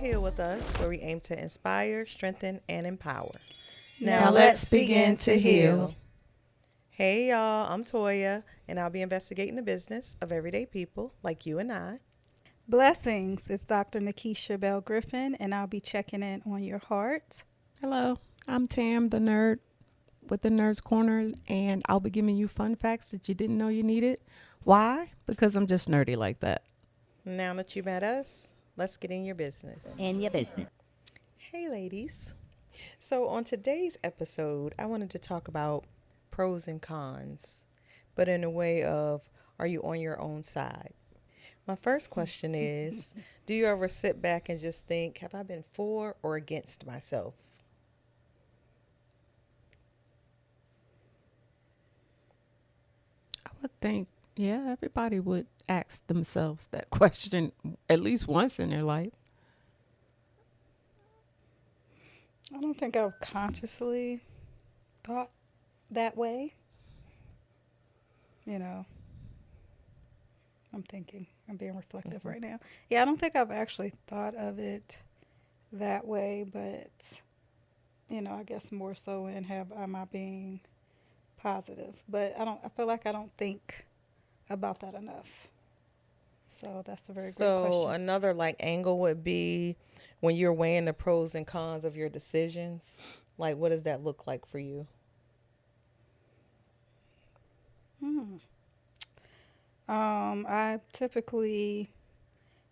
Heal with us, where we aim to inspire, strengthen, and empower. Now let's begin to heal. Hey y'all, I'm Toya, and I'll be investigating the business of everyday people like you and I. Blessings. It's Dr. Nikkisha Bell-Griffin, and I'll be checking in on your heart. Hello, I'm Tam, the nerd with the Nerd's Corner, and I'll be giving you fun facts that you didn't know you needed. Why? Because I'm just nerdy like that. Now that you've met us, let's get in your business. Hey ladies. So on today's episode, I wanted to talk about pros and cons, but in a way of, are you on your own side? My first question is, do you ever sit back and just think, have I been for or against myself? I would think, yeah, everybody would ask themselves that question at least once in their life. I don't think I've consciously thought that way. You know, I'm thinking, I'm being reflective right now. Yeah, I don't think I've actually thought of it that way, but, you know, I guess more so in am I being positive? But I feel like I don't think about that enough. So that's a very great question. So another angle would be when you're weighing the pros and cons of your decisions, what does that look like for you? I typically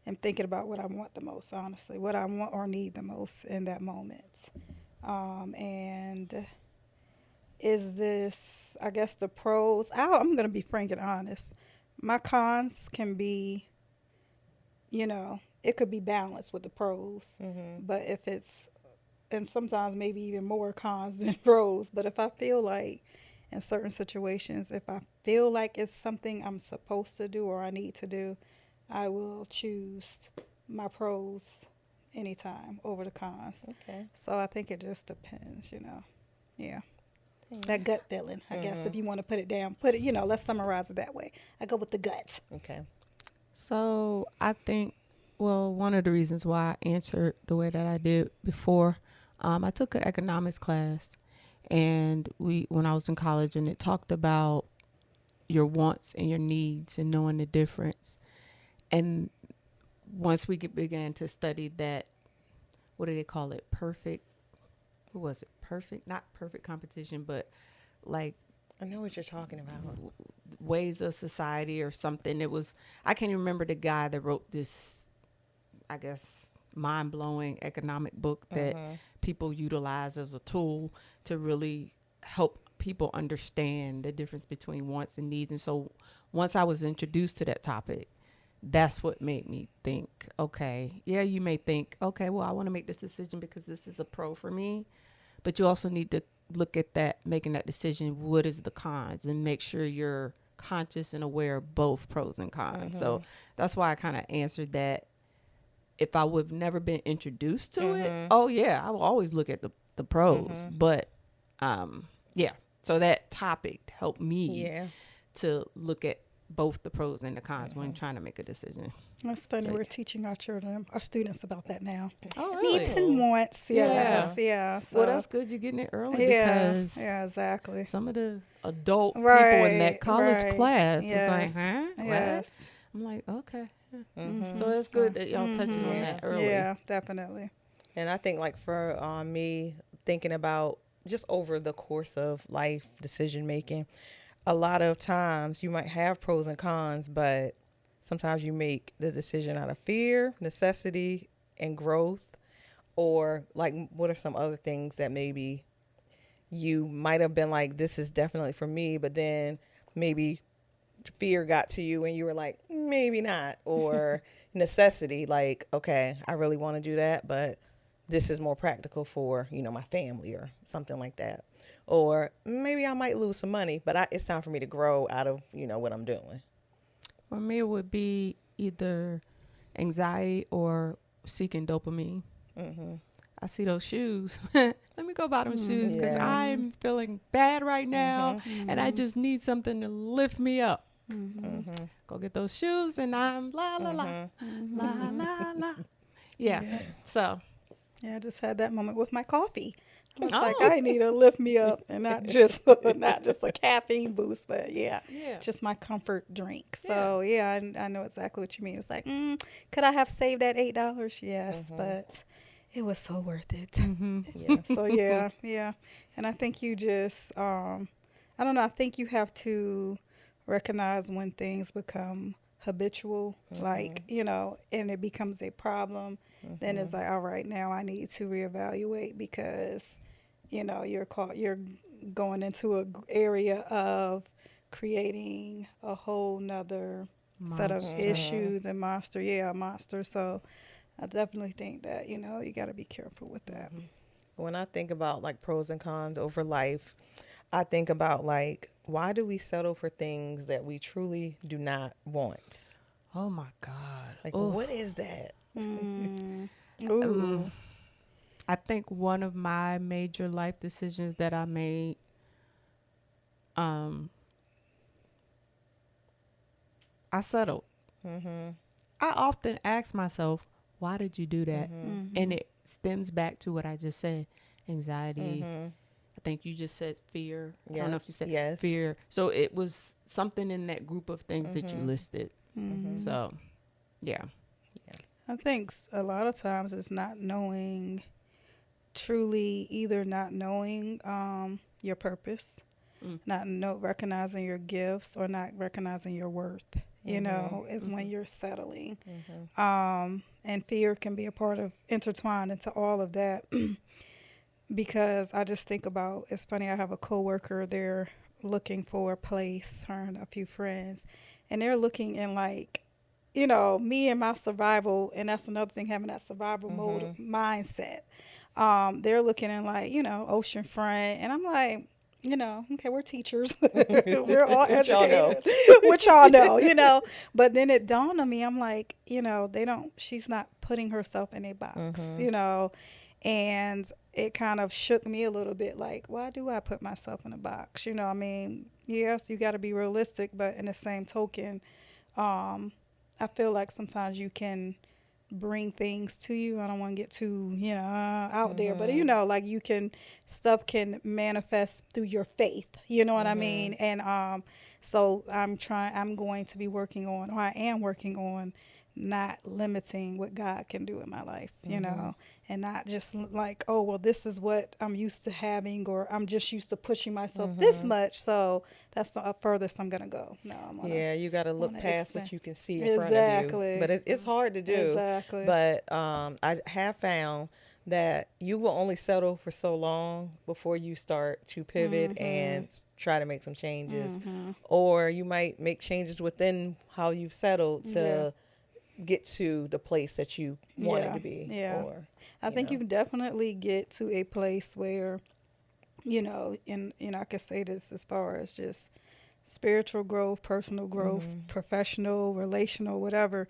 am thinking about what I want the most, honestly, what I want or need the most in that moment. And is this, I guess, the pros? I'm going to be frank and honest. My cons can be, it could be balanced with the pros. But if it's, and sometimes maybe even more cons than pros, but if I feel like in certain situations, if I feel like it's something I'm supposed to do or I need to do, I will choose my pros anytime over the cons. Okay. So I think it just depends, Yeah. That gut feeling, I guess, if you want to put it down, let's summarize it that way. I go with the gut. Okay. So I think, one of the reasons why I answered the way that I did before, I took an economics class, and when I was in college, and it talked about your wants and your needs and knowing the difference. And once we began to study that, what do they call it? Not perfect competition, but I know what you're talking about. Ways of society or something. I can't even remember the guy that wrote this, I guess, mind-blowing economic book that people utilize as a tool to really help people understand the difference between wants and needs. And so once I was introduced to that topic, that's what made me think, okay, yeah, you may think, okay, well, I want to make this decision because this is a pro for me. But you also need to look at that, making that decision, what is the cons, and make sure you're conscious and aware of both pros and cons. So that's why I kind of answered that. If I would have never been introduced to it, oh yeah, I will always look at the pros. But so that topic helped me to look at both the pros and the cons when trying to make a decision. That's funny. We're teaching our students about that now. Oh, really? Needs and wants. Yes. Yeah. So, well, that's good. You're getting it early because exactly. some of the adult people in that college class was like, huh? Yes. What? I'm like, okay. So it's good that y'all touching on that early. Yeah, definitely. And I think for me, thinking about just over the course of life decision making, a lot of times you might have pros and cons, but sometimes you make the decision out of fear, necessity, and growth. Or what are some other things that maybe you might have been like, this is definitely for me, but then maybe fear got to you and you were like, maybe not. Or necessity, okay, I really want to do that, but this is more practical for, my family or something like that. Or maybe I might lose some money, but it's time for me to grow out of, what I'm doing. For me, it would be either anxiety or seeking dopamine. I see those shoes. Let me go buy them shoes because I'm feeling bad right now, and I just need something to lift me up. Go get those shoes, and I'm la la la la la la. Yeah. Yeah. So, Yeah, I just had that moment with my coffee. I was Oh. like, I need to lift me up, and not just a caffeine boost, but yeah. just my comfort drink. So I know exactly what you mean. It's like, could I have saved that $8? Yes, but it was so worth it. Mm-hmm. Yeah. So yeah, and I think you just, I don't know. I think you have to recognize when things become habitual, like and it becomes a problem. Then it's like, all right, now I need to reevaluate because, you're going into a area of creating a whole nother set of Monster. issues and monster. Yeah, a monster. So I definitely think that, you got to be careful with that. When I think about like pros and cons over life, I think about like, why do we settle for things that we truly do not want? Oh my God. Like, Ooh. what is that? Ooh. I think one of my major life decisions that I made, I settled. Mm-hmm. I often ask myself, why did you do that? Mm-hmm. And it stems back to what I just said, anxiety. Mm-hmm. I think you just said fear. I Yeah. don't know if you said Yes. fear. So it was something in that group of things that you listed. Mm-hmm. So, yeah. I think a lot of times it's not knowing, truly either not knowing your purpose, not recognizing your gifts, or not recognizing your worth. Is when you're settling. And fear can be a part of, intertwined into all of that. Because I just think about, it's funny, I have a coworker, they're looking for a place, her and a few friends, and they're looking in like, me and my survival, and that's another thing, having that survival mode mindset. They're looking in like, oceanfront, and I'm like, okay, we're teachers. We're all educators. Which y'all know, But then it dawned on me, I'm like, she's not putting herself in a box, and it kind of shook me a little bit, like, why do I put myself in a box? Yes, you got to be realistic, but in the same token, I feel like sometimes you can bring things to you. I don't want to get too, out there, but stuff can manifest through your faith. You know what I mean? And so I'm going to be working on, or I am working on, not limiting what God can do in my life, and not just like, oh, well, this is what I'm used to having, or I'm just used to pushing myself this much. So that's the furthest I'm going to go. No, You got to look past what you can see in front Exactly. of you. But it's hard to do. Exactly. But I have found that you will only settle for so long before you start to pivot and try to make some changes. Or you might make changes within how you've settled to get to the place that you wanted to be. Yeah. Or, I think you definitely get to a place where, and I could say this as far as just spiritual growth, personal growth, professional, relational, whatever.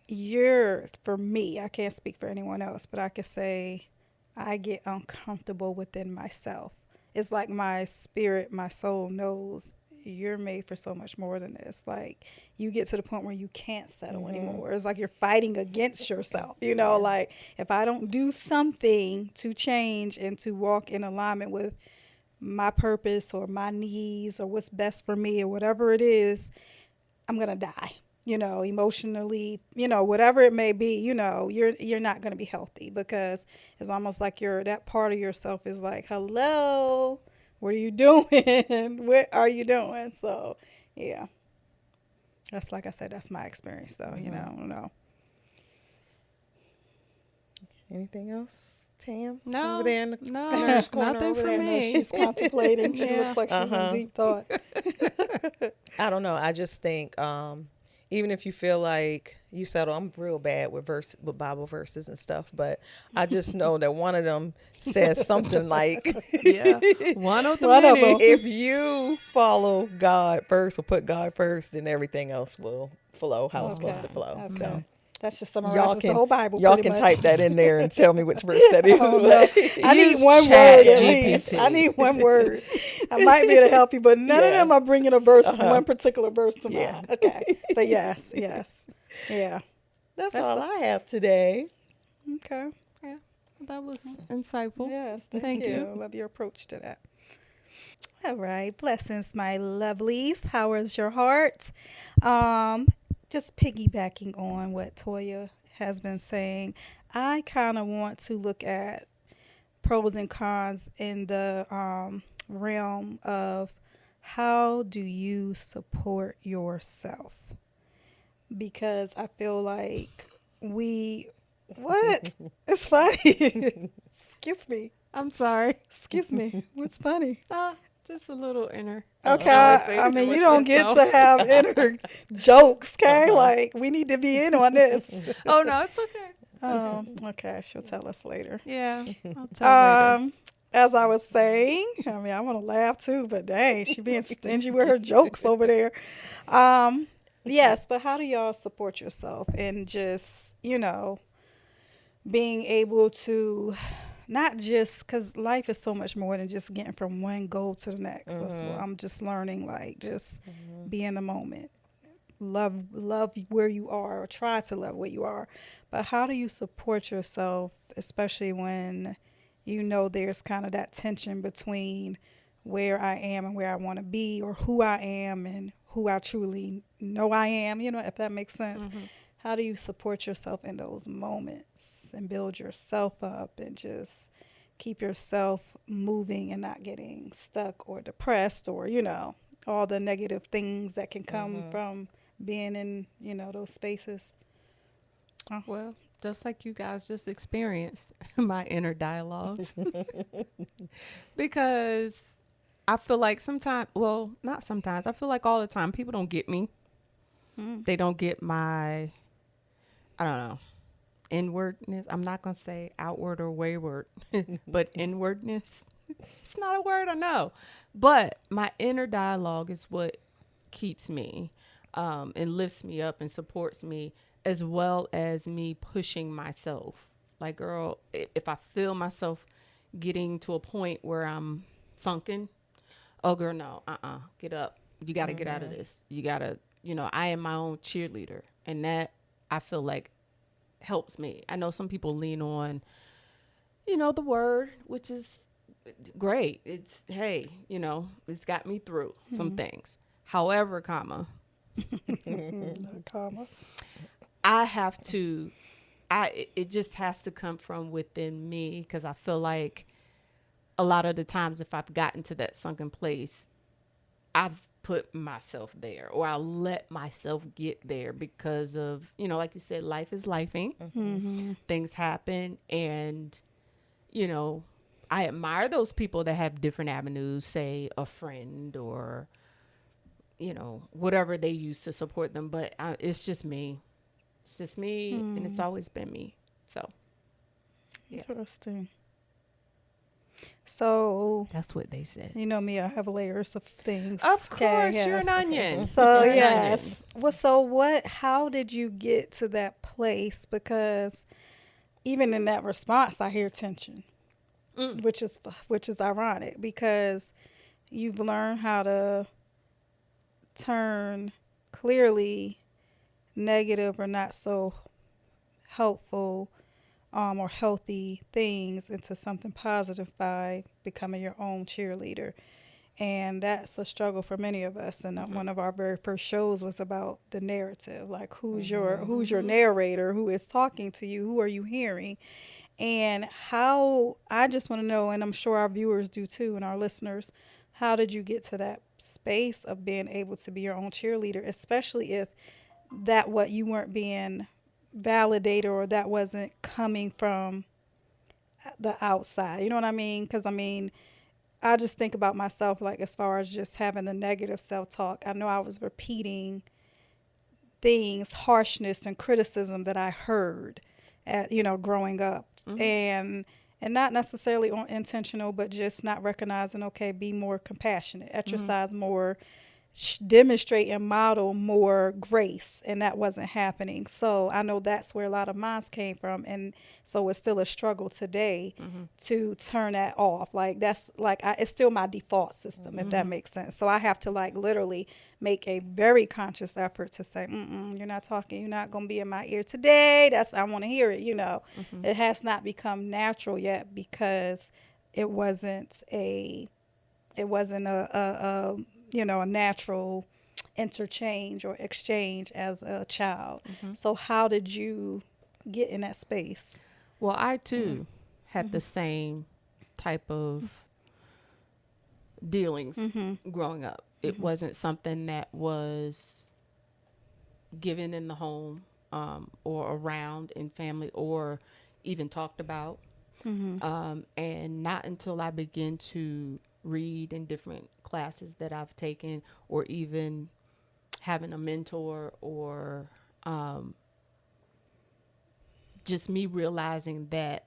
For me, I can't speak for anyone else, but I could say I get uncomfortable within myself. It's like my spirit, my soul knows you're made for so much more than this. Like, you get to the point where you can't settle anymore. It's like you're fighting against yourself. Like, if I don't do something to change and to walk in alignment with my purpose or my needs or what's best for me or whatever it is, I'm going to die. Emotionally, whatever it may be, you're not going to be healthy, because it's almost like that part of yourself is like, hello, what are you doing? What are you doing? So, yeah. That's, like I said, that's my experience, though. I don't know. anything else, Tam? No, Over there in the no, nurse corner nothing over for there? me. She's contemplating. She Yeah. looks like she's in deep thought. I don't know. I just think even if you feel like you settle, I'm real bad with Bible verses and stuff, but I just know that one of them says something like, Yeah, one of the One of many. them. if you follow God first or put God first, then everything else will flow how it's supposed to flow. Okay. So That's just summarizes the whole Bible. y'all pretty can much. type that in there and tell me which verse that is. Oh, no. I need Use one Chat word at GPT. least. I need one word. I might be able to help you, but none of Yeah. them are bringing a verse, one particular verse to Yeah. mind. Okay. But yes. Yeah. That's all I have today. Okay. Yeah, that was insightful. Yes, Thank you. I love your approach to that. All right. Blessings, my lovelies. How is your heart? Um, just piggybacking on what Toya has been saying, I kind of want to look at pros and cons in the realm of how do you support yourself? Because I feel like we, what? It's funny. Excuse me. I'm sorry. Excuse me. What's funny? Just a little inner Okay, I conversation mean, you with don't get yourself. to have inner jokes, okay? Like, we need to be in on this. Oh no, it's okay. Okay, she'll tell us later. Yeah, I'll tell later. As I was saying, I mean, I want to laugh too, but dang, she being stingy with her jokes over there. Yes, but how do y'all support yourself and just, being able to not just because life is so much more than just getting from one goal to the next. That's what I'm just learning, like just be in the moment. Love where you are, or try to love where you are. But how do you support yourself, especially when there's kind of that tension between where I am and where I want to be, or who I am and who I truly know I am, if that makes sense. How do you support yourself in those moments and build yourself up and just keep yourself moving and not getting stuck or depressed or, all the negative things that can come from being in, those spaces? Well, just like you guys just experienced my inner dialogues. Because I feel like sometimes, well, not sometimes, I feel like all the time people don't get me. They don't get my, I don't know, inwardness. I'm not going to say outward or wayward, but inwardness. It's not a word I know. But my inner dialogue is what keeps me and lifts me up and supports me, as well as me pushing myself. Like, girl, if I feel myself getting to a point where I'm sunken, oh, girl, no, get up. You got to get out of this. You got to, I am my own cheerleader. And that, I feel like, helps me. I know some people lean on, the word, which is great. It's, hey, it's got me through some things. However, comma, I have to, it just has to come from within me, because I feel like a lot of the times if I've gotten to that sunken place, I've put myself there, or I let myself get there because of, like you said, life is lifing. Things happen. And, I admire those people that have different avenues, say a friend or, whatever they use to support them. But it's just me. It's just me. And it's always been me. So, yeah. Interesting. So That's what they said. you know me, I have layers of things. Of Okay, course, you're an yes. onion. So You're an yes. Well, so how did you get to that place? Because even in that response, I hear tension, which is ironic, because you've learned how to turn clearly negative or not so helpful or healthy things into something positive by becoming your own cheerleader. And that's a struggle for many of us. And one of our very first shows was about the narrative, like who's your narrator, who is talking to you, who are you hearing, and how. I just want to know, and I'm sure our viewers do too, and our listeners, how did you get to that space of being able to be your own cheerleader, especially if what you weren't being validated, or that wasn't coming from the outside? You know what I mean? Because I just think about myself, like, as far as just having the negative self-talk. I know I was repeating things, harshness and criticism that I heard growing up, and not necessarily intentional, but just not recognizing, okay, be more compassionate, exercise more demonstrate and model more grace, and that wasn't happening. So I know that's where a lot of mine came from, and so it's still a struggle today to turn that off. Like that's like it's still my default system, if that makes sense. So I have to like literally make a very conscious effort to say, you're not talking, you're not going to be in my ear today. I want to hear it. It has not become natural yet because it wasn't a a natural interchange or exchange as a child. So how did you get in that space? Well, I too had the same type of dealings growing up. It wasn't something that was given in the home or around in family or even talked about. And not until I began to read in different classes that I've taken, or even having a mentor, or just me realizing that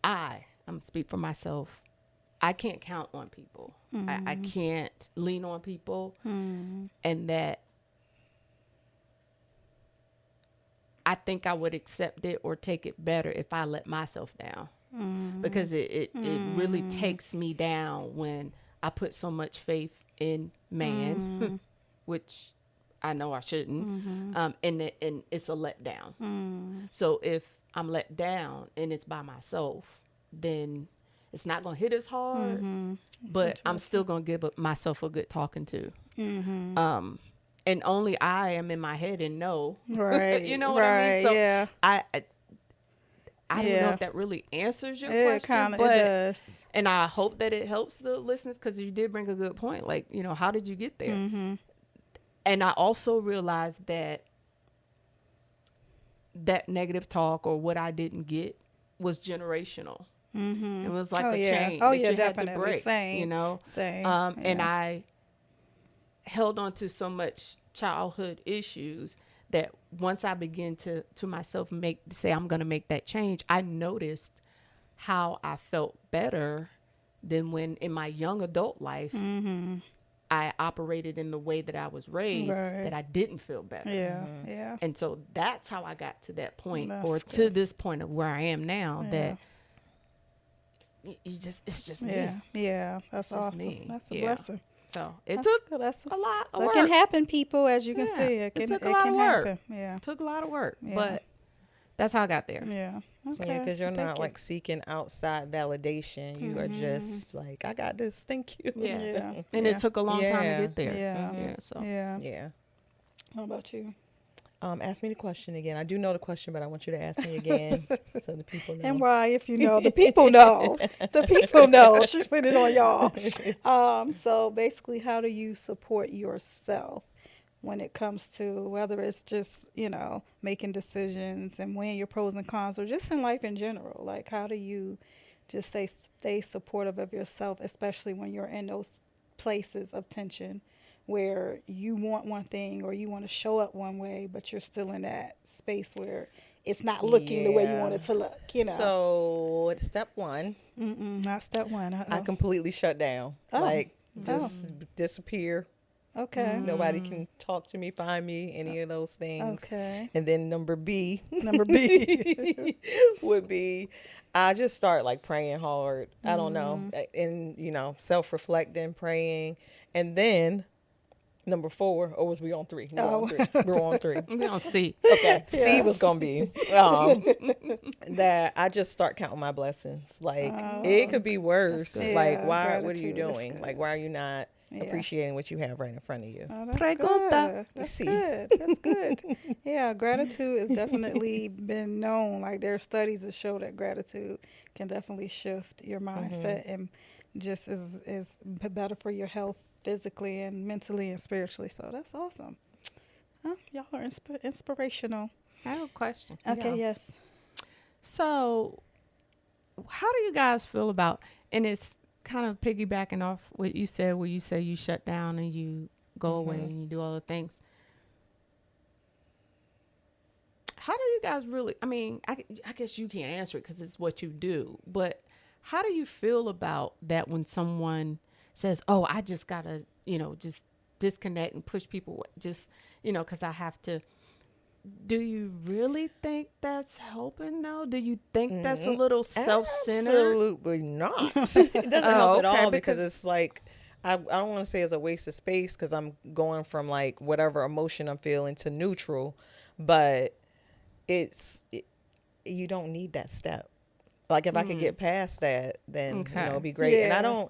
I'm gonna speak for myself. I can't count on people. I can't lean on people, and that I think I would accept it or take it better if I let myself down. Because it really takes me down when I put so much faith in man, which I know I shouldn't, and it's a letdown. So if I'm let down and it's by myself, then it's not going to hit as hard, but I'm still going to give myself a good talking to. And only I am in my head and know, Right. you know what I mean? So yeah. I don't know if that really answers your question, It but does. and I hope that it helps the listeners, because you did bring a good point. Like, how did you get there? And I also realized that negative talk, or what I didn't get, was generational. It was like a chain that you had definitely. to break. Same. And I held on to so much childhood issues that once I began to myself say I'm going to make that change, I noticed how I felt better than when in my young adult life I operated in the way that I was raised, that I didn't feel better. Yeah. And so that's how I got to that point, That's or good. to this point of where I am now, that it's just me. Yeah. That's Just awesome. me. That's a Yeah. blessing. So it That's took good. That's a lot of so work. it can happen, people, as you can Yeah, see. it took a lot can of work. happen. Yeah. Took a lot of work, Yeah. but that's how I got there. Yeah. Okay. Yeah, because you're Thank not you. like seeking outside validation. You are just like, I got this. Thank you. Yeah. Yeah. And it took a long time to Yeah. get there. Yeah. Yeah. So Yeah. Yeah. How about you? Ask me the question again. I do know the question, but I want you to ask me again so the people know. And why, if you know, the people know. The people know. She's putting it on y'all. So basically, how do you support yourself when it comes to whether it's just, making decisions and weighing your pros and cons, or just in life in general? Like, how do you just stay supportive of yourself, especially when you're in those places of tension where you want one thing or you want to show up one way, but you're still in that space where it's not looking the way you want it to look, So step one, not step one. I completely shut down. Oh. Like, just disappear. Okay. Nobody can talk to me, find me, any of those things. Okay. And then number B would be, I just start like praying hard. I don't know. And, self-reflecting, praying. And then number 4, or was we on 3? We're on 3. We're on 3. we're gonna see. Okay. C was going to be that I just start counting my blessings. Like, it could be worse. good. Like, Yeah, what are you gratitude is doing? good. Like, why are you not Yeah. appreciating what you have right in front of you? Oh, that's Pregunta. good. That's See. good. That's good. Yeah, gratitude has definitely been known. Like, there are studies that show that gratitude can definitely shift your mindset and just is better for your health physically and mentally and spiritually. So that's awesome. Y'all are inspirational. I have a question. Okay, Yeah. yes. So, how do you guys feel about? And it's kind of piggybacking off what you said, where you say you shut down and you go away and you do all the things. How do you guys really, I mean, I guess you can't answer it because it's what you do, but how do you feel about that when someone says, oh, I just gotta, just disconnect and push people away, just, because I have to. Do you really think that's helping though? Do you think that's a little self-centered? Absolutely not. It doesn't help at okay, all because it's like I don't want to say it's a waste of space because I'm going from like whatever emotion I'm feeling to neutral, but you don't need that step. Like if I could get past that, then it'd be great. And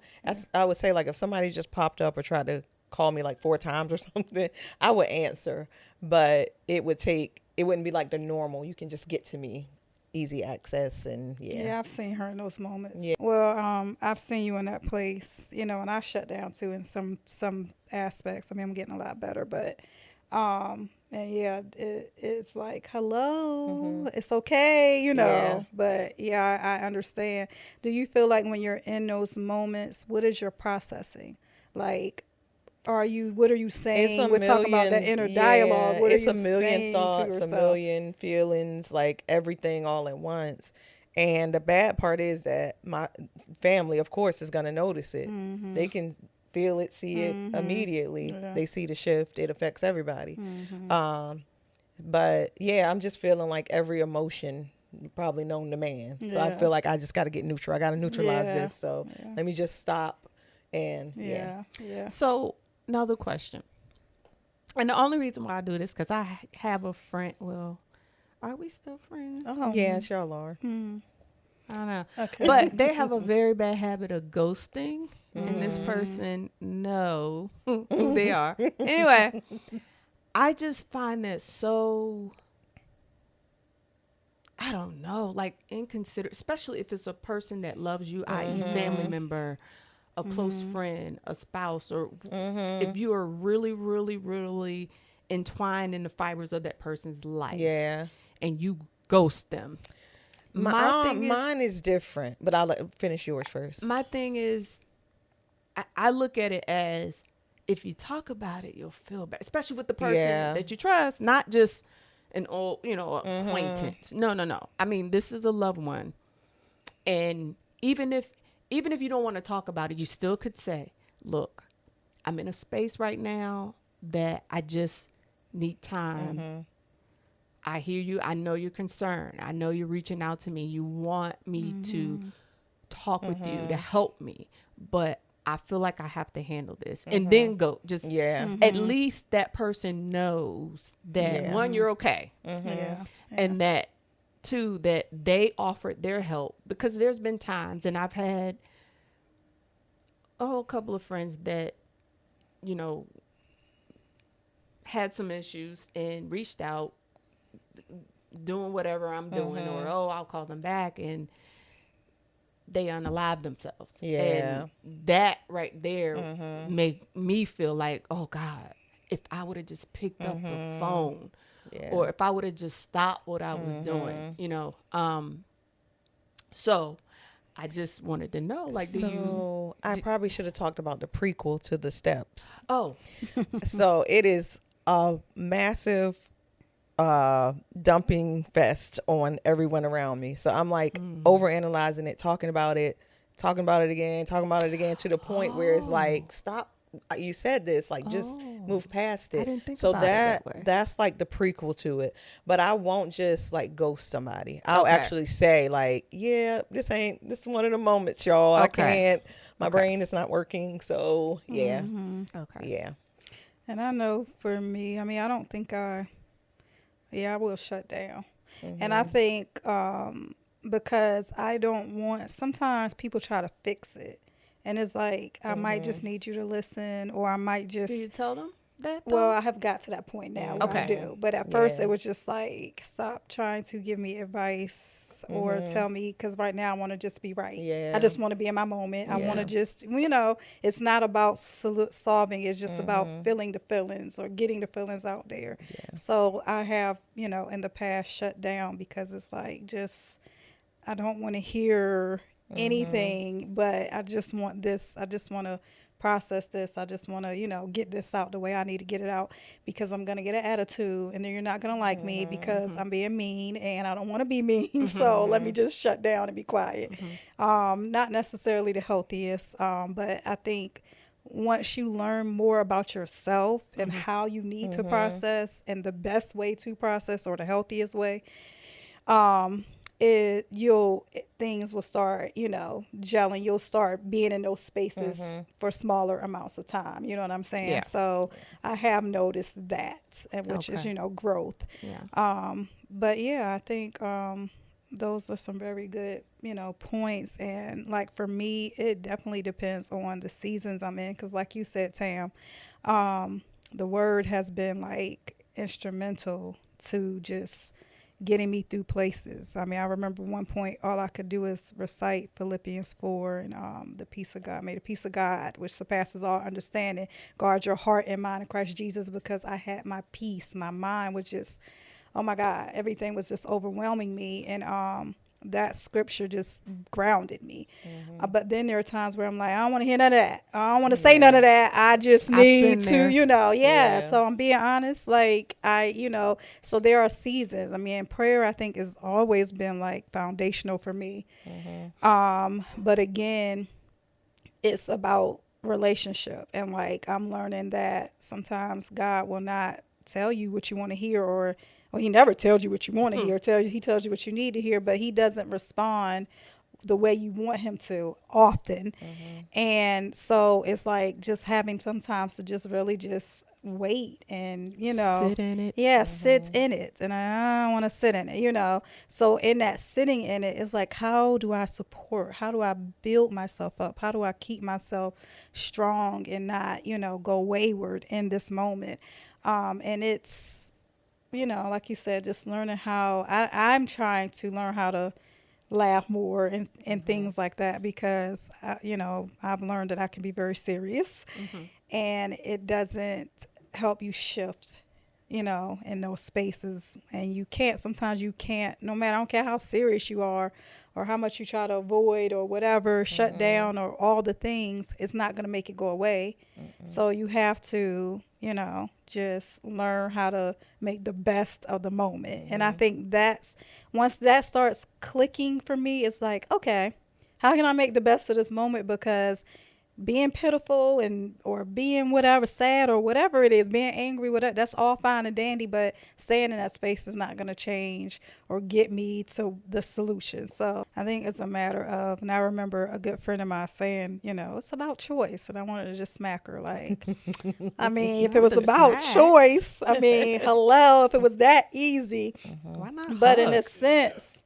I would say like if somebody just popped up or tried to call me like 4 times or something, I would answer, but it wouldn't be like the normal. You can just get to me, easy access, and Yeah, I've seen her in those moments. Yeah. Well, I've seen you in that place, and I shut down too in some aspects. I mean, I'm getting a lot better, but and yeah, it's like, hello, it's okay, Yeah. but yeah, I understand. Do you feel like when you're in those moments, what is your processing? Like, what are you saying? We're talking about that inner dialogue. What it's are you a million saying thoughts, to a yourself? million feelings, like everything all at once. And the bad part is that my family, of course, is going to notice it. They can feel it, see it immediately. Yeah. They see the shift. It affects everybody. But yeah, I'm just feeling like every emotion probably known to man. So I feel like I just got to get neutral. I got to neutralize this. So let me just stop. And Yeah. So another question, and the only reason why I do this because I have a friend. Well, are we still friends? Oh, Yes, y'all are. I don't know. Okay. But they have a very bad habit of ghosting, and this person know who they are. Anyway, I just find that so, I don't know, like inconsiderate, especially if it's a person that loves you, i.e. family member, a close friend, a spouse, or if you are really, really, really entwined in the fibers of that person's life. Yeah. And you ghost them. Mine is different, but I'll finish yours first. My thing is, I look at it as if you talk about it, you'll feel bad, especially with the person that you trust, not just an old, acquaintance. No. I mean, this is a loved one. And even if you don't want to talk about it, you still could say, look, I'm in a space right now that I just need time. I hear you. I know you're concerned. I know you're reaching out to me. You want me to talk with you, to help me. But I feel like I have to handle this. And then go. Just at least that person knows that, one, you're okay. And that, two, that they offered their help. Because there's been times, and I've had a whole couple of friends that, had some issues and reached out, doing whatever I'm doing, or I'll call them back, and they unalive themselves. And that right there make me feel like, oh God, if I would have just picked up the phone, or if I would have just stopped what I was doing, so I just wanted to know, like, I probably should have talked about the prequel to the steps. Oh, so it is a massive dumping fest on everyone around me. So I'm like overanalyzing it, talking about it again to the point where it's like, stop. You said this, like, just move past it. I didn't think so about it that way. That's like the prequel to it. But I won't just like ghost somebody. I'll actually say like, yeah, this is one of the moments, y'all. I can't. My brain is not working. So yeah. Okay. Yeah. And I know for me, I mean, I don't think I will shut down. And I think because I don't want, sometimes people try to fix it. And it's like, I might just need you to listen, or I might just. Do you tell them that? Well, I have got to that point now where I do. But at first it was just like, stop trying to give me advice or tell me, because right now I want to just be right. Yeah. I just want to be in my moment. I want to just, it's not about solving. It's just about feeling the feelings or getting the feelings out there. Yeah. So I have, in the past shut down because it's like, I don't want to hear anything, but I just want this. I just want to process this. I just want to, get this out the way I need to get it out, because I'm going to get an attitude, and then you're not going to like me because I'm being mean, and I don't want to be mean. So let me just shut down and be quiet. Not necessarily the healthiest, but I think once you learn more about yourself and how you need to process and the best way to process or the healthiest way, things will start, gelling. You'll start being in those spaces for smaller amounts of time. You know what I'm saying? Yeah. So I have noticed that, which is, growth. Yeah. But yeah, I think those are some very good, points. And like for me, it definitely depends on the seasons I'm in. Because like you said, Tam, the word has been like instrumental to just getting me through places. I mean, I remember one point, all I could do is recite Philippians 4 and the peace of God. May the peace of God, which surpasses all understanding, guard your heart and mind in Christ Jesus, because I had my peace. My mind was just, oh my God, everything was just overwhelming me. And that scripture just grounded me. But then there are times where I'm like, I don't want to hear none of that. I don't want to say none of that. I just need to, Yeah. So I'm being honest. Like so there are seasons. I mean, prayer, I think, has always been like foundational for me. But again, it's about relationship. And like, I'm learning that sometimes God will not tell you what you want to hear, or he never tells you what you want to hear. He tells you what you need to hear, but he doesn't respond the way you want him to often. And so it's like just having sometimes to just really just wait and, sit in it. Yeah, sit in it. And I don't want to sit in it, So in that sitting in it, it's like, how do I support? How do I build myself up? How do I keep myself strong and not, go wayward in this moment? And it's, like you said, just learning how I'm trying to learn how to laugh more and things like that, because, I've learned that I can be very serious and it doesn't help you shift, in those spaces. And sometimes you can't, no matter, I don't care how serious you are or how much you try to avoid or whatever, shut down or all the things, it's not going to make it go away. So you have to, just learn how to make the best of the moment. And I think once that starts clicking for me, it's like, okay, how can I make the best of this moment? Because being pitiful or being whatever, sad or whatever it is, being angry, whatever, that's all fine and dandy, but staying in that space is not going to change or get me to the solution. So I think it's a matter of, and I remember a good friend of mine saying, it's about choice. And I wanted to just smack her. Like, I mean, if it was about choice, I mean, hello, if it was that easy, Why not? but in a sense,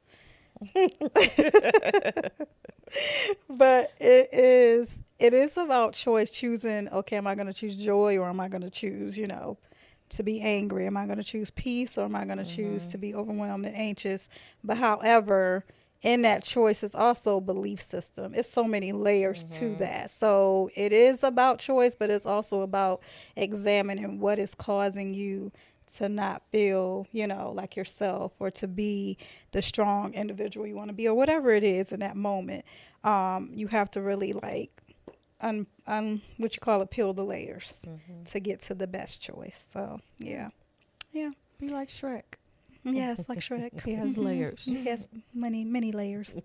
but it is about choice, choosing, okay, am I going to choose joy or am I going to choose, to be angry? Am I going to choose peace or am I going to choose to be overwhelmed and anxious? But however, in that choice is also belief system. It's so many layers to that. So it is about choice, but it's also about examining what is causing you to not feel, like yourself, or to be the strong individual you want to be, or whatever it is in that moment. You have to really like, what you call it, peel the layers to get to the best choice. So, yeah. Be like Shrek. Yes, like Shrek. He has layers. He has many, many layers.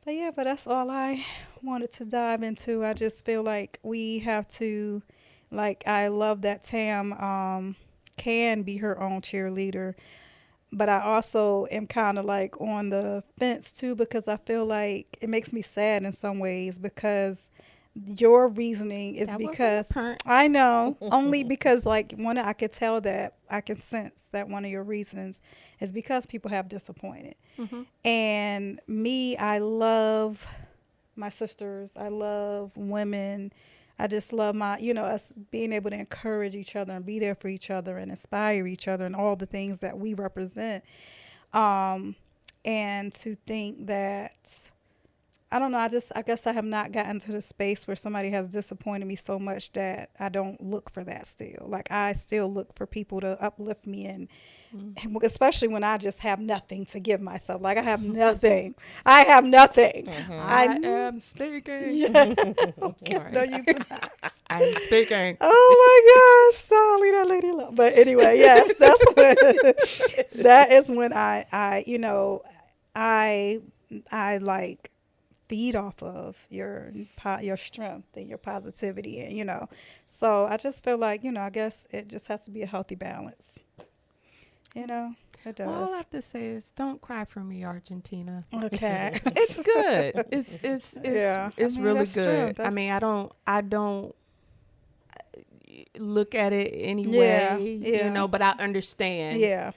But yeah, but that's all I wanted to dive into. I just feel like we have to, like, I love that Tam, can be her own cheerleader, but I also am kind of like on the fence too, because I feel like it makes me sad in some ways, because your reasoning is, because I know only because like I could tell that, I can sense that one of your reasons is because people have disappointed. And me, I love my sisters, I love women, I just love us being able to encourage each other and be there for each other and inspire each other and all the things that we represent. And to think that, I don't know, I guess I have not gotten to the space where somebody has disappointed me so much that I don't look for that still. Like, I still look for people to uplift me, and especially when I just have nothing to give myself. Like, I have nothing. I have nothing. I am speaking. Yeah. Sorry. No, you do not. I'm speaking. Oh my gosh, sorry, that lady love. But anyway, yes, that's when that is when I like feed off of your strength and your positivity, and so I just feel like I guess it just has to be a healthy balance. It does. All I have to say is, don't cry for me, Argentina. Okay. It's good. It's Yeah. it's I mean, really that's true. good. I mean, I don't look at it anyway, Yeah. but I understand. Yeah,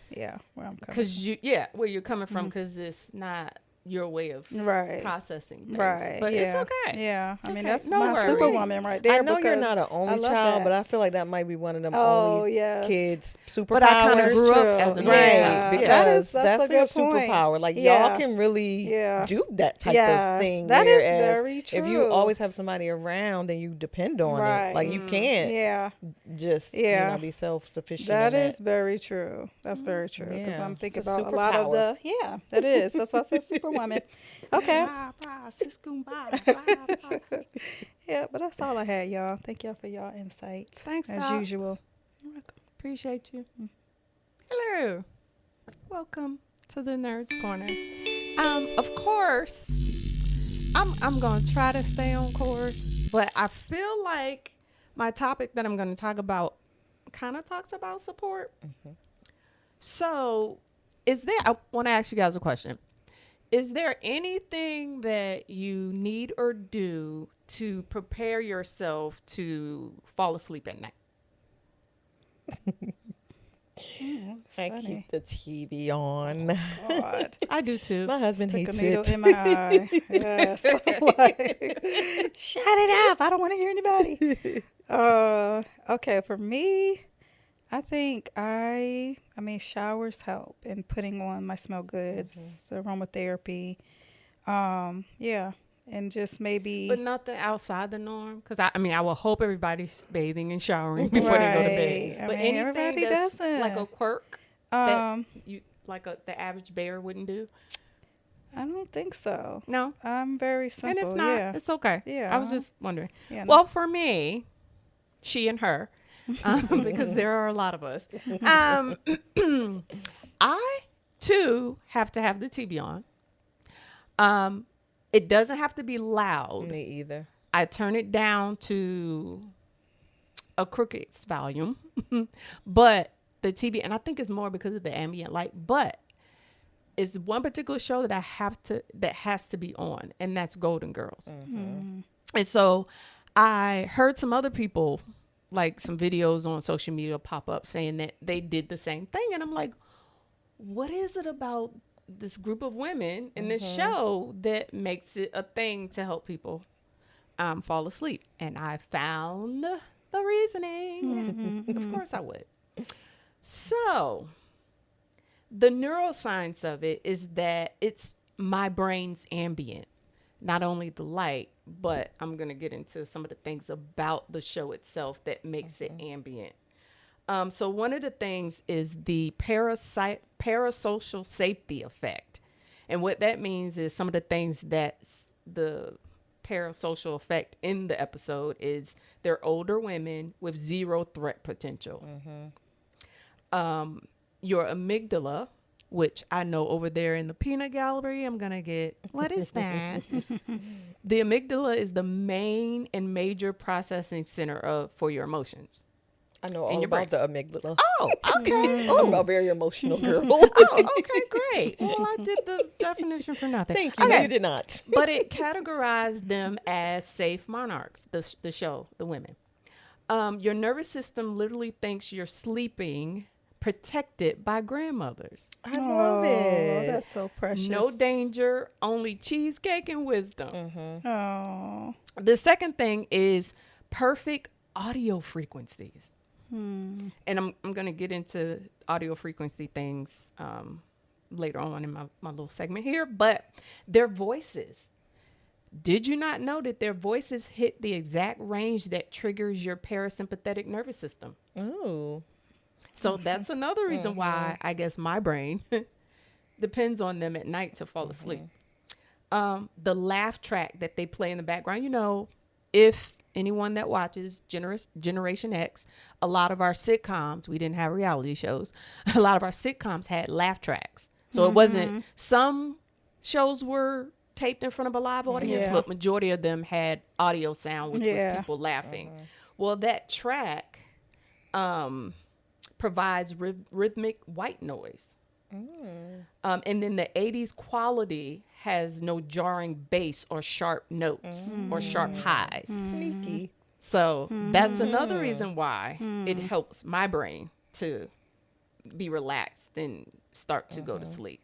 where I'm coming Because where you're coming from, because it's not your way of Right. processing things. Right. But yeah. it's okay. Yeah. I mean, okay. that's No my worries. superwoman right there. I know you're because not an I only love child, but I that. feel like that might be one of them Oh, only yes. kids superpowers. But I kind of grew True. up as an Right, only Yeah. child. because That's that's a your good point. superpower. Like Yeah. y'all can really Yeah. do that type Yes, of thing. that is whereas very if you true. always have somebody around and you depend on Right. it, like you can't Yeah. just Yeah. be self-sufficient. That in is very true. That's very true. Because Yeah. I'm thinking It's a about a lot of superpower. that is. That's why I said superwoman. Okay. Rah, rah, sis, kumbaya, rah, rah. Yeah, but that's all I had, y'all. Thank y'all for y'all insights. Thanks, as Doc. usual. Appreciate you. Hello. Welcome to the Nerds Corner. Of course, I'm going to try to stay on course, but I feel like my topic that I'm going to talk about kind of talks about support. So, I want to ask you guys a question. Is there anything that you need or do to prepare yourself to fall asleep at night? I Funny. keep the TV on. God. I do too. My husband Stick a hates needle it. in my eye. Yes. Like, shut it up. I don't want to hear anybody. Okay, for me, I think I mean, showers help in putting on my smell goods, aromatherapy. Yeah. And just maybe. But nothing outside the norm, because I will hope everybody's bathing and showering before they go to bed. Right. I But mean, everybody anything that's doesn't. like a quirk that Um, you the average bear wouldn't do. I don't think so. No, I'm very simple. and if not, yeah. it's okay. Yeah. I was just wondering. Yeah, no. Well, for me, she and her, because there are a lot of us. I too have to have the TV on. It doesn't have to be loud. Me either. I turn it down to a cricket's volume, but the TV, and I think it's more because of the ambient light, but it's one particular show that has to be on, and that's Golden Girls. And so I heard some other people, like some videos on social media pop up saying that they did the same thing. And I'm like, what is it about this group of women in this show that makes it a thing to help people fall asleep? And I found the reasoning. Of course I would. So the neuroscience of it is that it's my brain's ambient, not only the light, but I'm going to get into some of the things about the show itself that makes it ambient. So one of the things is the parasocial safety effect. And what that means is some of the things that the parasocial effect in the episode is they're older women with zero threat potential. Your amygdala, which I know over there in the peanut gallery, I'm going to get, what is that? The amygdala is the main and major processing center for your emotions. I know In all your about the amygdala. Oh, okay. I'm a very emotional girl. Oh, okay, great. Well, I did the definition for nothing. Thank you. No, you did not. But it categorized them as safe monarchs, the show, the women. Your nervous system literally thinks you're sleeping protected by grandmothers. I love it. That's so precious. No danger, only cheesecake and wisdom. Oh. The second thing is perfect audio frequencies. And I'm going to get into audio frequency things later on in my little segment here, but their voices. Did you not know that their voices hit the exact range that triggers your parasympathetic nervous system? Oh. So that's another reason why I guess my brain depends on them at night to fall asleep. The laugh track that they play in the background, if anyone that watches Generation X, a lot of our sitcoms, we didn't have reality shows, a lot of our sitcoms had laugh tracks. So it wasn't, some shows were taped in front of a live audience, Yeah. but majority of them had audio sound, which Yeah. was people laughing. Well, that track provides rhythmic white noise. And then the 80s quality has no jarring bass or sharp notes or sharp highs. Sneaky. So that's another reason why it helps my brain to be relaxed and start to go to sleep.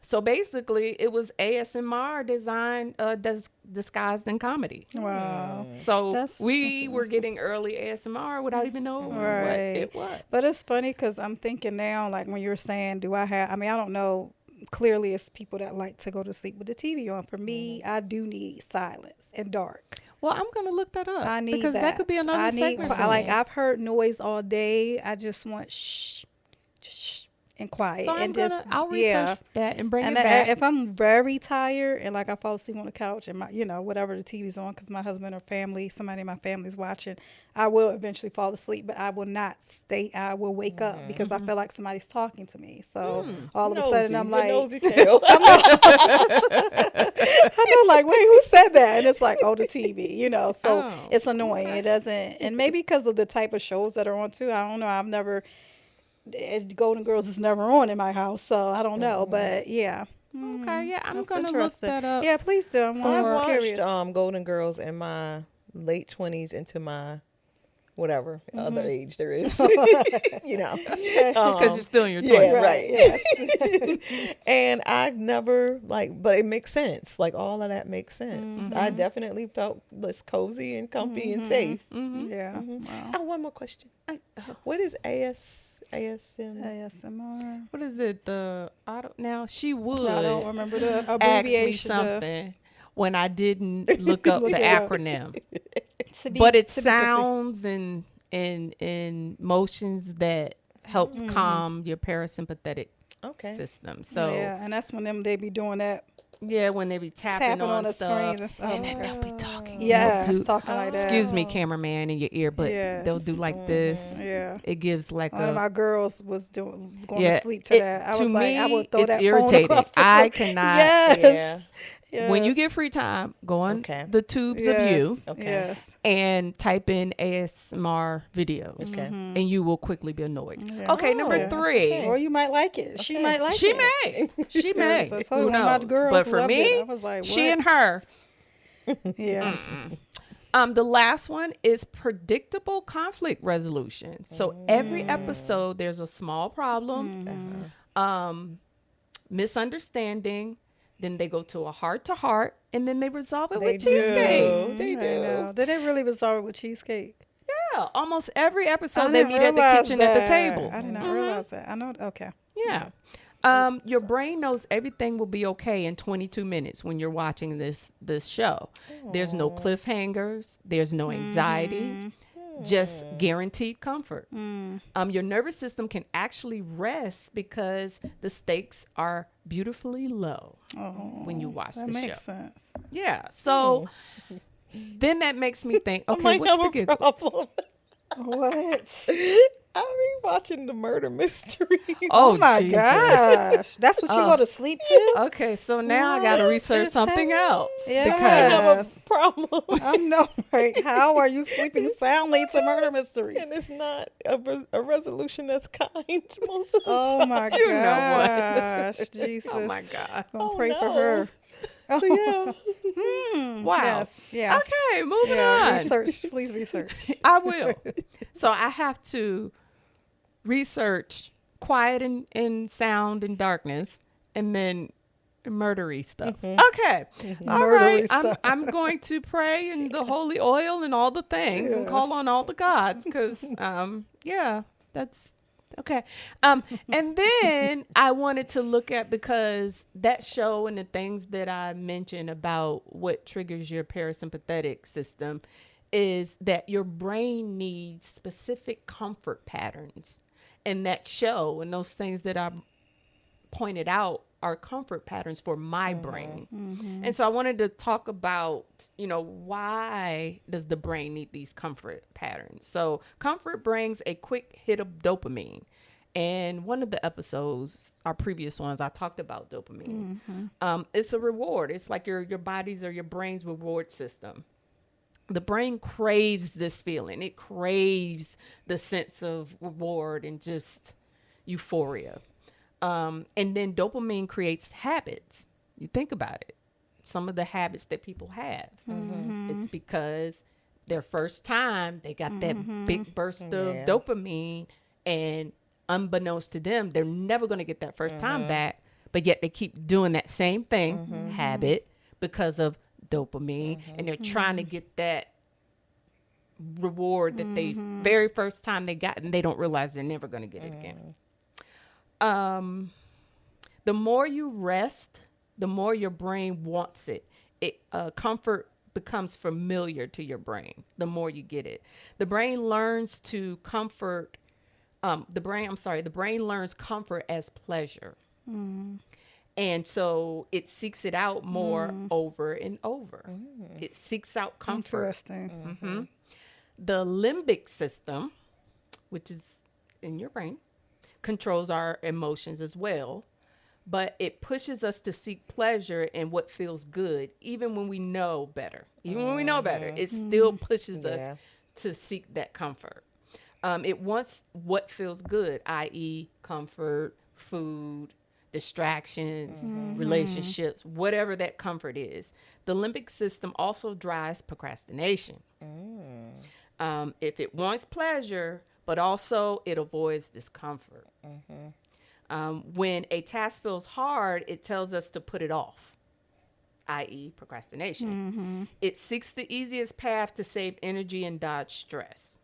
So basically, it was ASMR designed, disguised in comedy. Wow. So That's we were awesome. getting early ASMR without even knowing what it was. But it's funny because I'm thinking now, like when you were saying, I don't know. Clearly, it's people that like to go to sleep with the TV on. For me, I do need silence and dark. Well, I'm going to look that up. I need because that could be another segment. For like me. I've heard noise all day. I just want shh and quiet So and I'll research that and bring and it back. if I'm very tired and like I fall asleep on the couch and my whatever the TV's on because my husband or somebody in my family's watching, I will eventually fall asleep, but I will not stay. I will wake up because I feel like somebody's talking to me. So all of a sudden I'm like, nosy tail. I know, like, wait, who said that? And it's like, oh, the TV, so it's annoying. It doesn't, and maybe because of the type of shows that are on too. I don't know. I've never, Golden Girls is never on in my house, so I don't know. But yeah. Okay, yeah, I'm That's going to look interesting. that up. Yeah, please do. I I'm watched curious. Golden Girls in my late 20s into my whatever other age there is. Because you're still in your 20s. Yeah, Right, right. And I never but it makes sense. Like all of that makes sense. I definitely felt less cozy and comfy and safe. Yeah. Wow. Oh, one more question. What is ASM? ASMR. What is it? Now she would I don't remember the ask me abbreviation. something when I didn't look up Look the it up. acronym. To be- But it's to be sounds and motions that helps calm your parasympathetic Okay. system. So yeah, and that's when they be doing that, when they be tapping on the stuff, screens and stuff. and then they'll be talking. Yeah, They'll do, talking like that. excuse me, cameraman, in your ear, but Yes. they'll do like this. Yeah. It gives like One of a. my girls was going Yeah, to sleep to it- that. I to was like, me, I would throw it's that irritating. phone across the I floor. cannot- Yes. When you Yes. get free time, go on Okay. the tubes of you Okay. Yes. and type in ASMR videos, Okay. and you will quickly be annoyed. Yeah. Okay, number Yes. 3. Or you might like it. She might like She it. may. She may. Yes, I told Who you one of my knows? girls But for loved me, it. I was like, she what? and her. Yeah. The last one is predictable conflict resolution. So every episode, there's a small problem, misunderstanding. Then they go to a heart-to-heart, and then they resolve it They with cheesecake. They I know. do. Did they really resolve it with cheesecake? Yeah, almost every I episode they didn't meet at the realize kitchen at the that. table. I did not realize that. I know. Okay. Yeah. Your brain knows everything will be okay in 22 minutes when you're watching this show. There's no cliffhangers. There's no anxiety. Just guaranteed comfort. Your nervous system can actually rest because the stakes are beautifully low when you watch That the makes show. sense. Yeah. So then that makes me think, okay, might what's have the a giggle? problem. What? I be watching the murder mysteries. Oh, my Jesus. gosh. That's what you go to sleep to? Okay, so now I got to What research is something happening? else Yeah. I because have a Yes. problem. I know, right? How are you sleeping soundly to murder mysteries? And it's not a resolution that's kind most of the Oh time. my You know what? gosh, Jesus! oh my God. Gonna Oh, pray for no. her. So, yeah. Wow. Yes. Yeah. Okay, moving Yeah. on. Research, please research. I will. So I have to research quiet and sound and darkness, and then murdery stuff. Okay. All Murdery right. stuff. I'm going to pray in the holy oil and all the things and call Yes. on all the gods because, yeah, that's okay. And then I wanted to look at, because that show and the things that I mentioned about what triggers your parasympathetic system is that your brain needs specific comfort patterns. And that show and those things that I pointed out are comfort patterns for my brain. And so I wanted to talk about, why does the brain need these comfort patterns? So comfort brings a quick hit of dopamine, And one of the episodes, our previous ones, I talked about dopamine. It's a reward. It's like your body's or your brain's reward system. The brain craves this feeling. It craves the sense of reward and just euphoria. And then dopamine creates habits. You think about it. Some of the habits that people have. It's because their first time, they got that big burst of dopamine, and unbeknownst to them, they're never going to get that first time back, but yet they keep doing that same thing, habit, because of dopamine, and they're trying to get that reward that they very first time they got, and they don't realize they're never going to get it again. The more you rest, the more your brain wants it. Comfort becomes familiar to your brain the more you get it. The brain learns to comfort. The brain learns comfort as pleasure. And so it seeks it out more over and over. It seeks out comfort. Interesting. The limbic system, which is in your brain, controls our emotions as well, but it pushes us to seek pleasure in what feels good, even when we know better. Even when we know better, it still pushes us to seek that comfort. It wants what feels good, i.e. comfort, food, distractions, relationships, whatever that comfort is. The limbic system also drives procrastination. If it wants pleasure, but also it avoids discomfort. When a task feels hard, it tells us to put it off, i.e. procrastination. It seeks the easiest path to save energy and dodge stress.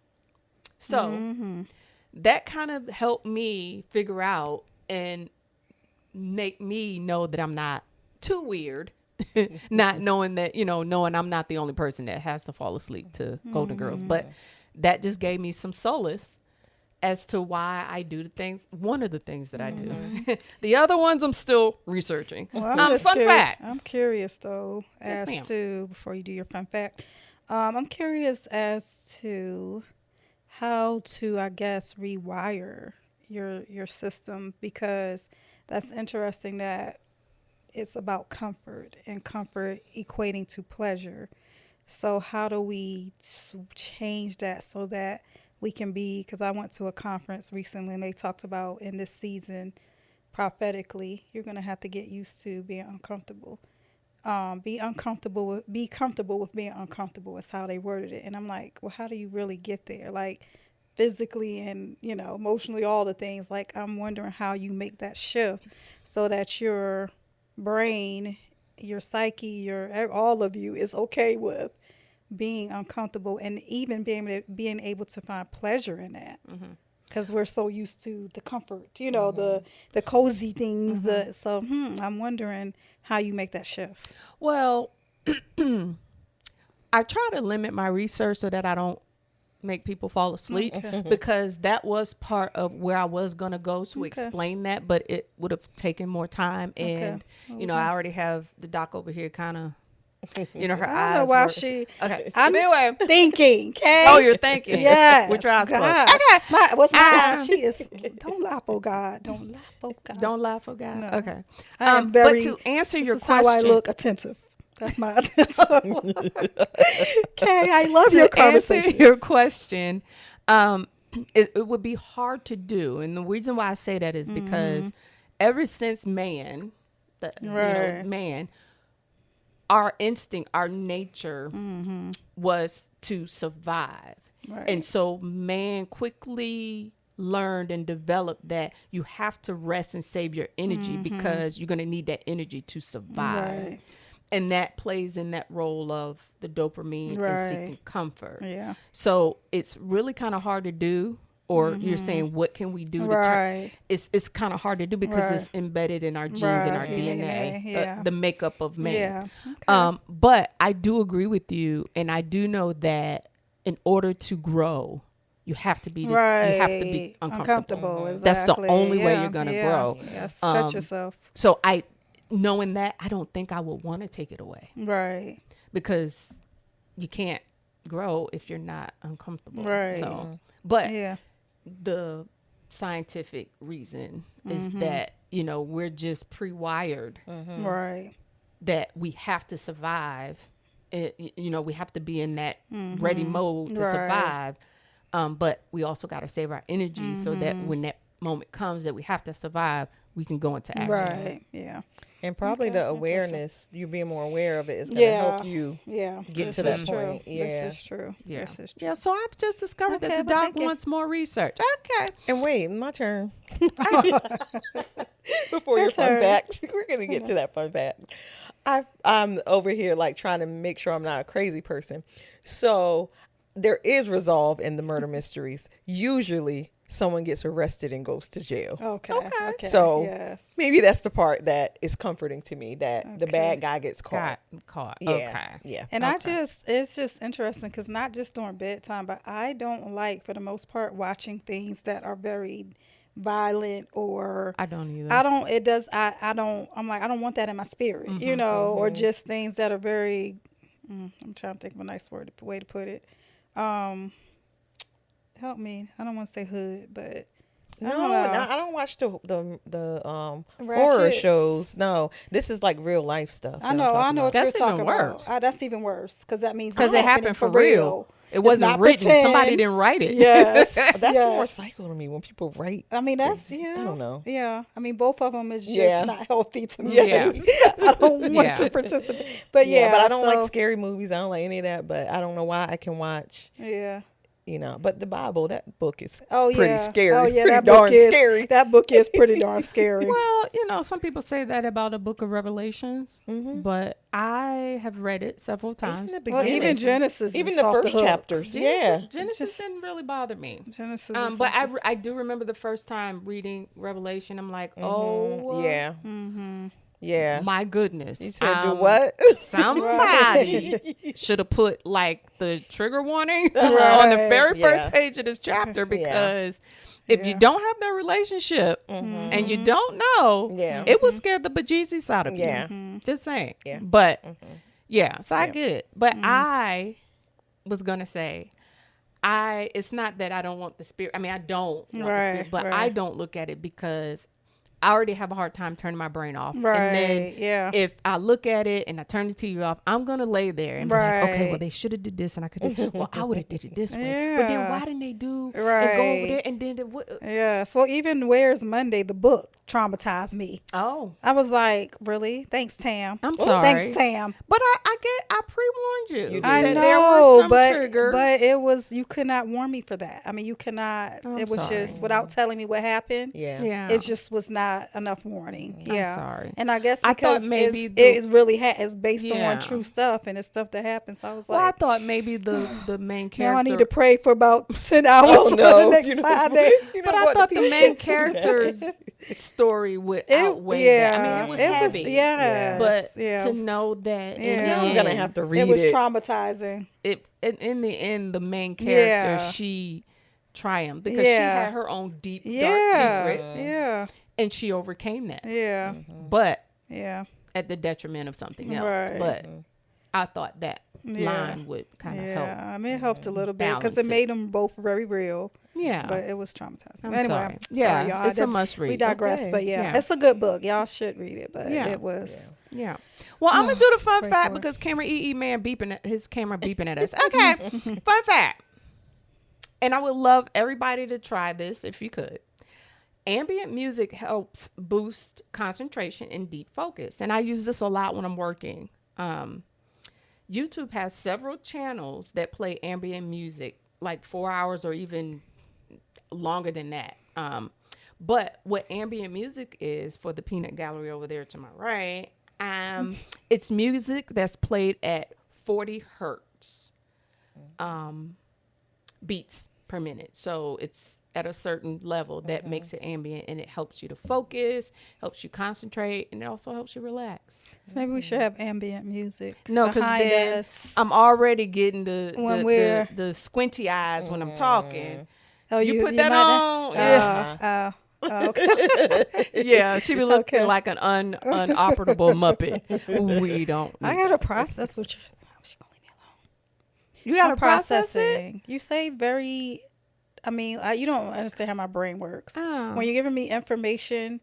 So that kind of helped me figure out and make me know that I'm not too weird, not knowing that, knowing I'm not the only person that has to fall asleep to Golden Girls. But that just gave me some solace as to why I do the things, one of the things that I do. The other ones I'm still researching. Well, fun fact. I'm curious though, Yes, before you do your fun fact, I'm curious as to how to, I guess, rewire your system, because that's interesting that it's about comfort and comfort equating to pleasure. So how do we change that so that we can be, because I went to a conference recently and they talked about in this season, prophetically, you're going to have to get used to being uncomfortable. Be comfortable with being uncomfortable is how they worded it. And I'm like, well, how do you really get there? Like physically and, emotionally, all the things. Like, I'm wondering how you make that shift so that your brain, your psyche, all of you is okay with being uncomfortable, and even being able to find pleasure in that, because we're so used to the comfort, the cozy things. So I'm wondering how you make that shift. Well, I try to limit my research so that I don't make people fall asleep, because that was part of where I was going to go to explain that, but it would have taken more time. And, I already have the doc over here kind of, her eyes. I don't know why okay. I'm anyway. thinking, okay? Oh, you're thinking. Yes. With your eyes closed. Okay. What's my eyes? She is, don't laugh, oh God. Don't laugh, oh God. Don't laugh, oh God. No. Okay. I am very, but to answer your this is question. how I look, attentive. That's my attentive. Okay, I love your conversation. To answer your question, it would be hard to do. And the reason why I say that is because ever since man, our instinct, our nature was to survive. Right. And so man quickly learned and developed that you have to rest and save your energy because you're going to need that energy to survive. Right. And that plays in that role of the dopamine and seeking comfort. Yeah. So it's really kind of hard to do. Or you're saying, what can we do to Right. It's kind of hard to do because it's embedded in our genes and our DNA, the makeup of man. Yeah. Okay. But I do agree with you, and I do know that in order to grow, you have to be you have to be uncomfortable. Exactly. That's the only way you're gonna grow. Yeah. Stretch yourself. So knowing that, I don't think I would want to take it away. Right. Because you can't grow if you're not uncomfortable. Right. So, but Yeah. the scientific reason is that, you know, we're just pre-wired Right. that we have to survive. You know, we have to be in that ready mode to Right. survive. But we also got to save our energy so that when that moment comes that we have to survive, we can go into action. Right. Yeah. And probably Okay, the awareness, you being more aware of it is going to help you Yeah. get This to that is true. point. Yeah. This is true. Yeah. This is true. Yeah, so I've just discovered Okay, that the but doc thank you. wants more research. Okay. And wait, my turn. Before Your your fun turn. fact, we're going to get to that fun fact. I'm over here like trying to make sure I'm not a crazy person. So there is resolve in the murder mysteries. Usually someone gets arrested and goes to jail. Okay. Okay. Okay. So yes. maybe that's the part that is comforting to me, that the Okay. bad guy gets caught. Got caught. Yeah. Okay. Yeah. And Okay. it's just interesting because not just during bedtime, but I don't like, for the most part, watching things that are very violent or I don't either. I don't want that in my spirit, you know, or just things that are very, I'm trying to think of a nice way to put it. Help me. I don't want to say hood, but No, don't know. I don't watch the horror Ratchets. shows. No, this is like real life stuff. I know what That's you're even talking worse. about. That's even worse because that means Because it's it happened for real. It wasn't not written. pretend. Somebody didn't write it. Yes, That's yes. more psycho to me when people write. I mean, that's I don't know. Yeah, I mean, both of them is just Yeah. not healthy to me. Yeah. I don't want Yeah. to participate. But yeah, but I don't like so- scary movies. I don't like any of that. But I don't know why I can watch. Yeah. You know, but the Bible, that book is Oh pretty yeah. scary. Oh yeah. Pretty That darn book is scary. That book is pretty darn scary. Well, you know, some people say that about the book of Revelations, Mhm. but I have read it several times. Even the Well, beginning. even Genesis. even is the off first hook. chapters. Genesis, Yeah. Genesis Just- didn't really bother me. Genesis. But I do remember the first time reading Revelation. I'm like, oh, Yeah. Mm-hmm. Yeah. my goodness. You said do what? Somebody should have put like the trigger warnings on the very Yeah. first page of this chapter, because if you Yeah. don't have that relationship and you don't know, Yeah. it will scare the bejesus out of Yeah. you. Just saying. Yeah. But yeah, so I Yeah. get it. But I was gonna say, it's not that I don't want the spirit. I mean, I don't want the spirit, but I right. don't look at it because I already have a hard time turning my brain off. Right. And then yeah. if I look at it and I turn the TV off, I'm gonna lay there and be like, okay, well Right. they should have did this and I could do. Well, I would have did it this way. But then Yeah. why didn't they do and go over Right. there and then Yes. Well, even Where's Monday, the book traumatized me. oh, I was like, really? Thanks, Tam. I'm Oh, sorry. Thanks, Tam. But I pre-warned you. You did. I that know, there were some but triggers. it was, you could not warn me for that. I mean, you cannot. I'm it was sorry. just without telling me what happened. Yeah. yeah, It just was not enough warning. I'm Yeah. sorry. And I guess I because thought maybe it's really it's based Yeah. on true stuff and it's stuff that happened. So I was Well, I like, thought maybe the main character. now I need to pray for about 10 hours Oh, for no. the next You know 5 what? days. You know But I what? thought the people main say that. character's story would outweigh that. I mean, it was heavy. yes, But yeah. to know that in Yeah. the I'm gonna end, have to read It was it. traumatizing. in the end, the main character, Yeah. she triumphed because she Yeah. had her own deep, dark Yeah. secret, Yeah. and she overcame that. Yeah. But Yeah. at the detriment of something else. Right. But I thought that Yeah. line would kind of Yeah. help. I mean, it helped a little bit because balance it it. made them both very real, Yeah. but it was traumatizing. I'm anyway, sorry. I'm Yeah, sorry, y'all. it's a must read. We digress, Okay. but yeah, Yeah. it's a good book. Y'all should read it, but Yeah. it was. Yeah. Well, I'm gonna do the fun Pray fact for it. because camera man his camera beeping at us. Okay. Fun fact. And I would love everybody to try this if you could. Ambient music helps boost concentration and deep focus. And I use this a lot when I'm working. YouTube has several channels that play ambient music, like 4 hours or even longer than that. But what ambient music is, for the peanut gallery over there to my right, it's music that's played at 40 hertz beats per minute. So it's at a certain level that makes it ambient, and it helps you to focus, helps you concentrate, and it also helps you relax. So maybe we should have ambient music. No, because behind then us. I'm already getting When the squinty eyes when I'm talking. Oh, You put that might on? not- okay. Yeah, she be looking Okay. like an unoperable Muppet. We don't. I need gotta that. process what you're. She gonna leave me alone. You gotta I'm process it. processing. You say very you don't understand how my brain works. Oh. When you're giving me information,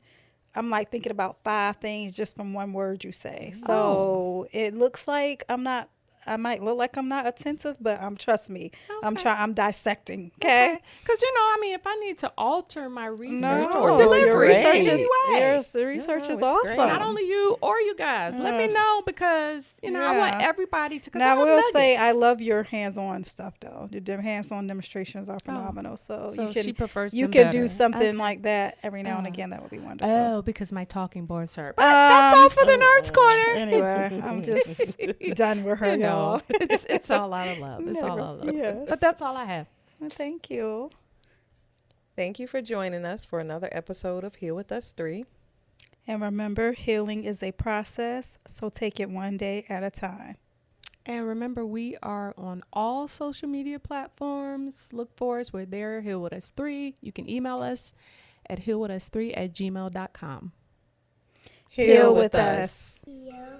I'm like thinking about 5 things just from one word you say. So it looks like I might look like I'm not attentive, but trust me, I'm dissecting. Okay. Because, if I need to alter my research No, or your delivery research anyway, the research is it's awesome. great. not only you or you guys, let me Yes. know because, I want Yeah. everybody to. Now, I will say I love your hands-on stuff, though. Your hands-on demonstrations are phenomenal. So she prefers you them can better. do something Okay. like that every now and again. That would be wonderful. Oh, because my talking boards hurt. But that's all for the Nerds Corner. Anyway, I'm just done with her, y'all. It's all out of love. It's all out of love. Yes. But that's all I have. Well, thank you. Thank you for joining us for another episode of Here With Us 3. And remember, healing is a process, so take it one day at a time. And remember, we are on all social media platforms. Look for us. We're there, Heal With Us 3. You can email us at healwithus3@gmail.com. Heal with us. Yo.